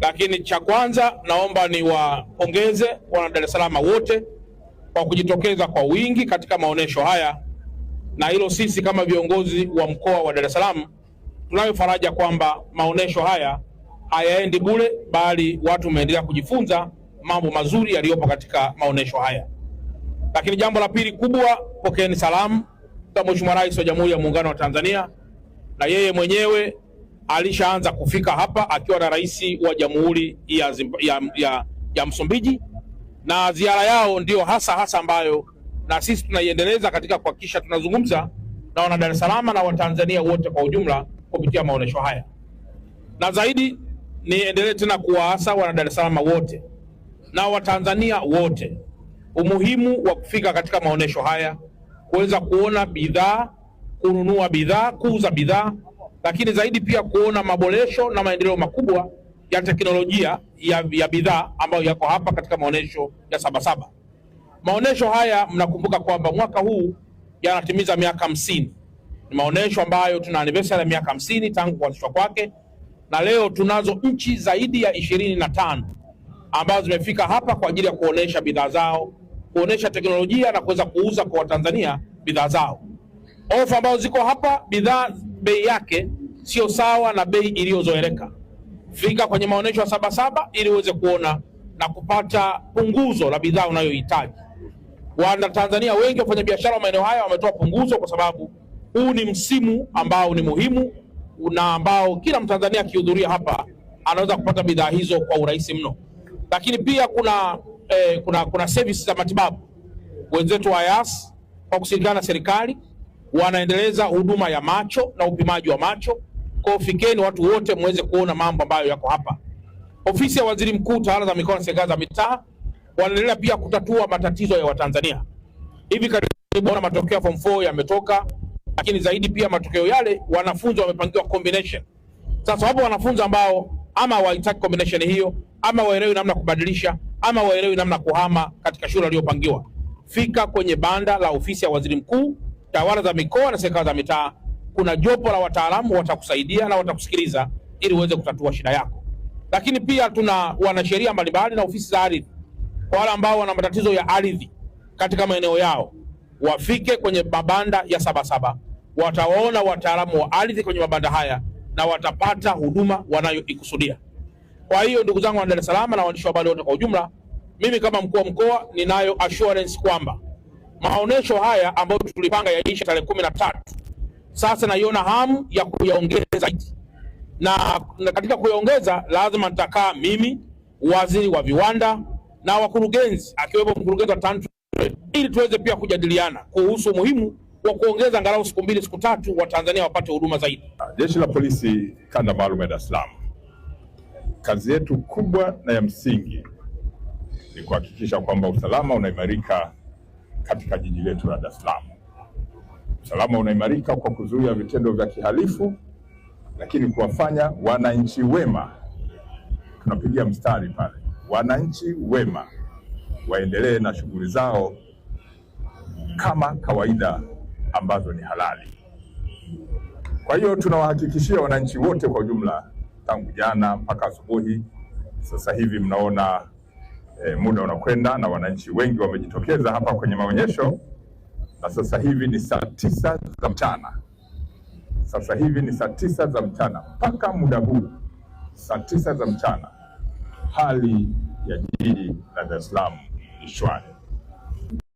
Lakini cha kwanza naomba niwapongeze wana Dar es Salaam wote kwa kujitokeza kwa wingi katika maonesho haya, na hilo sisi kama viongozi wa mkoa wa Dar es Salaam tunayo faraja kwamba maonesho haya hayaendi bure, bali watu wameendelea kujifunza mambo mazuri yaliyopo katika maonesho haya. Lakini jambo la pili kubwa, pokeeni salamu za Mheshimiwa Rais wa Jamhuri ya Muungano wa Tanzania, na yeye mwenyewe alishaanza kufika hapa akiwa na rais wa Jamhuri ya Msumbiji, na ziara yao ndio hasa ambayo na sisi tunaiendeleza katika kuhakikisha tunazungumza na wana Dar es Salaam na Watanzania wote kwa ujumla kupitia maonesho haya. Na zaidi niendelee tena kuwaasa wana Dar es Salaam wote na Watanzania wote umuhimu wa kufika katika maonesho haya, kuweza kuona bidhaa, kununua bidhaa, kuuza bidhaa, lakini zaidi pia kuona maboresho na maendeleo makubwa ya teknolojia ya bidhaa ambayo yako hapa katika maonesho ya Sabasaba. Maonesho haya mnakumbuka kwamba mwaka huu yanatimiza miaka 50. Ni maonesho ambayo tuna anniversary ya miaka 50 tangu kuanzishwa kwake, na leo tunazo nchi zaidi ya 25 ambazo zimefika hapa kwa ajili ya kuonesha bidhaa zao, kuonesha teknolojia na kuweza kuuza kwa Watanzania bidhaa zao. Ofa ambazo ziko hapa, bidhaa bei yake sio sawa na bei iliyozoeleka. Fika kwenye maonesho ya Sabasaba ili uweze kuona na kupata punguzo la bidhaa unayohitaji. Wana Tanzania wengi wafanya biashara wa maeneo haya wametoa punguzo kwa sababu huu ni msimu ambao ni muhimu na ambao kila Mtanzania akihudhuria hapa anaweza kupata bidhaa hizo kwa urahisi mno. Lakini pia kuna services za matibabu. Wenzetu wa Yas kwa kushirikiana na serikali wanaendeleza huduma ya macho na upimaji wa macho. Kwa fikeni watu wote muweze kuona mambo ambayo yako hapa. Ofisi ya Waziri Mkuu, Tawala za Mikoa na Serikali za Mitaa wanaendelea pia kutatua matatizo ya Watanzania. Hivi karibuni matokeo ya form 4 yametoka, lakini zaidi pia matokeo yale wanafunzi wamepangiwa combination. Sasa wapo wanafunzi ambao ama hawahitaji combination hiyo, ama waelewi namna kubadilisha, ama waelewi namna kuhama katika shule waliopangiwa. Fika kwenye banda la Ofisi ya Waziri Mkuu, Tawala za Mikoa na Serikali za Mitaa. Kuna jopo la wataalamu watakusaidia na watakusikiliza ili uweze kutatua shida yako. Lakini pia tuna wanasheria mbalimbali na ofisi za ardhi. Kwa wale ambao wana matatizo ya ardhi katika maeneo yao, wafike kwenye mabanda ya Sabasaba. Wataona wataalamu wa ardhi kwenye mabanda haya na watapata huduma wanayoikusudia. Kwa hiyo ndugu zangu wa Dar es Salaam na waandishi wa habari wote kwa ujumla, mimi kama mkuu wa mkoa ninayo assurance kwamba maonesho haya ambayo tulipanga yaisha tarehe 13, sasa naiona hamu ya kuyaongeza zaidi. Na katika kuyaongeza lazima nitakaa mimi, waziri wa viwanda na wakurugenzi akiwepo mkurugenzi wa TANTRAD ili tuweze pia kujadiliana kuhusu umuhimu wa kuongeza angalau siku 2 siku 3 wa Tanzania wapate huduma zaidi. Jeshi la Polisi Kanda Maalum ya Dar es Salaam, kazi yetu kubwa na ya msingi ni kuhakikisha kwamba usalama unaimarika katika jiji letu la Dar es Salaam. Usalama unaimarika kwa kuzuia vitendo vya kihalifu, lakini kuwafanya wananchi wema, tunapigia mstari pale, wananchi wema waendelee na shughuli zao kama kawaida ambazo ni halali. Kwa hiyo tunawahakikishia wananchi wote kwa ujumla, tangu jana mpaka asubuhi, sasa hivi mnaona muda unakwenda na wananchi wengi wamejitokeza hapa kwenye maonyesho, na sasa hivi ni saa 9 za mchana. Sasa hivi ni saa 9 za mchana mpaka muda huu saa 9 za mchana, hali ya jiji la Dar es Salaam ni shwari.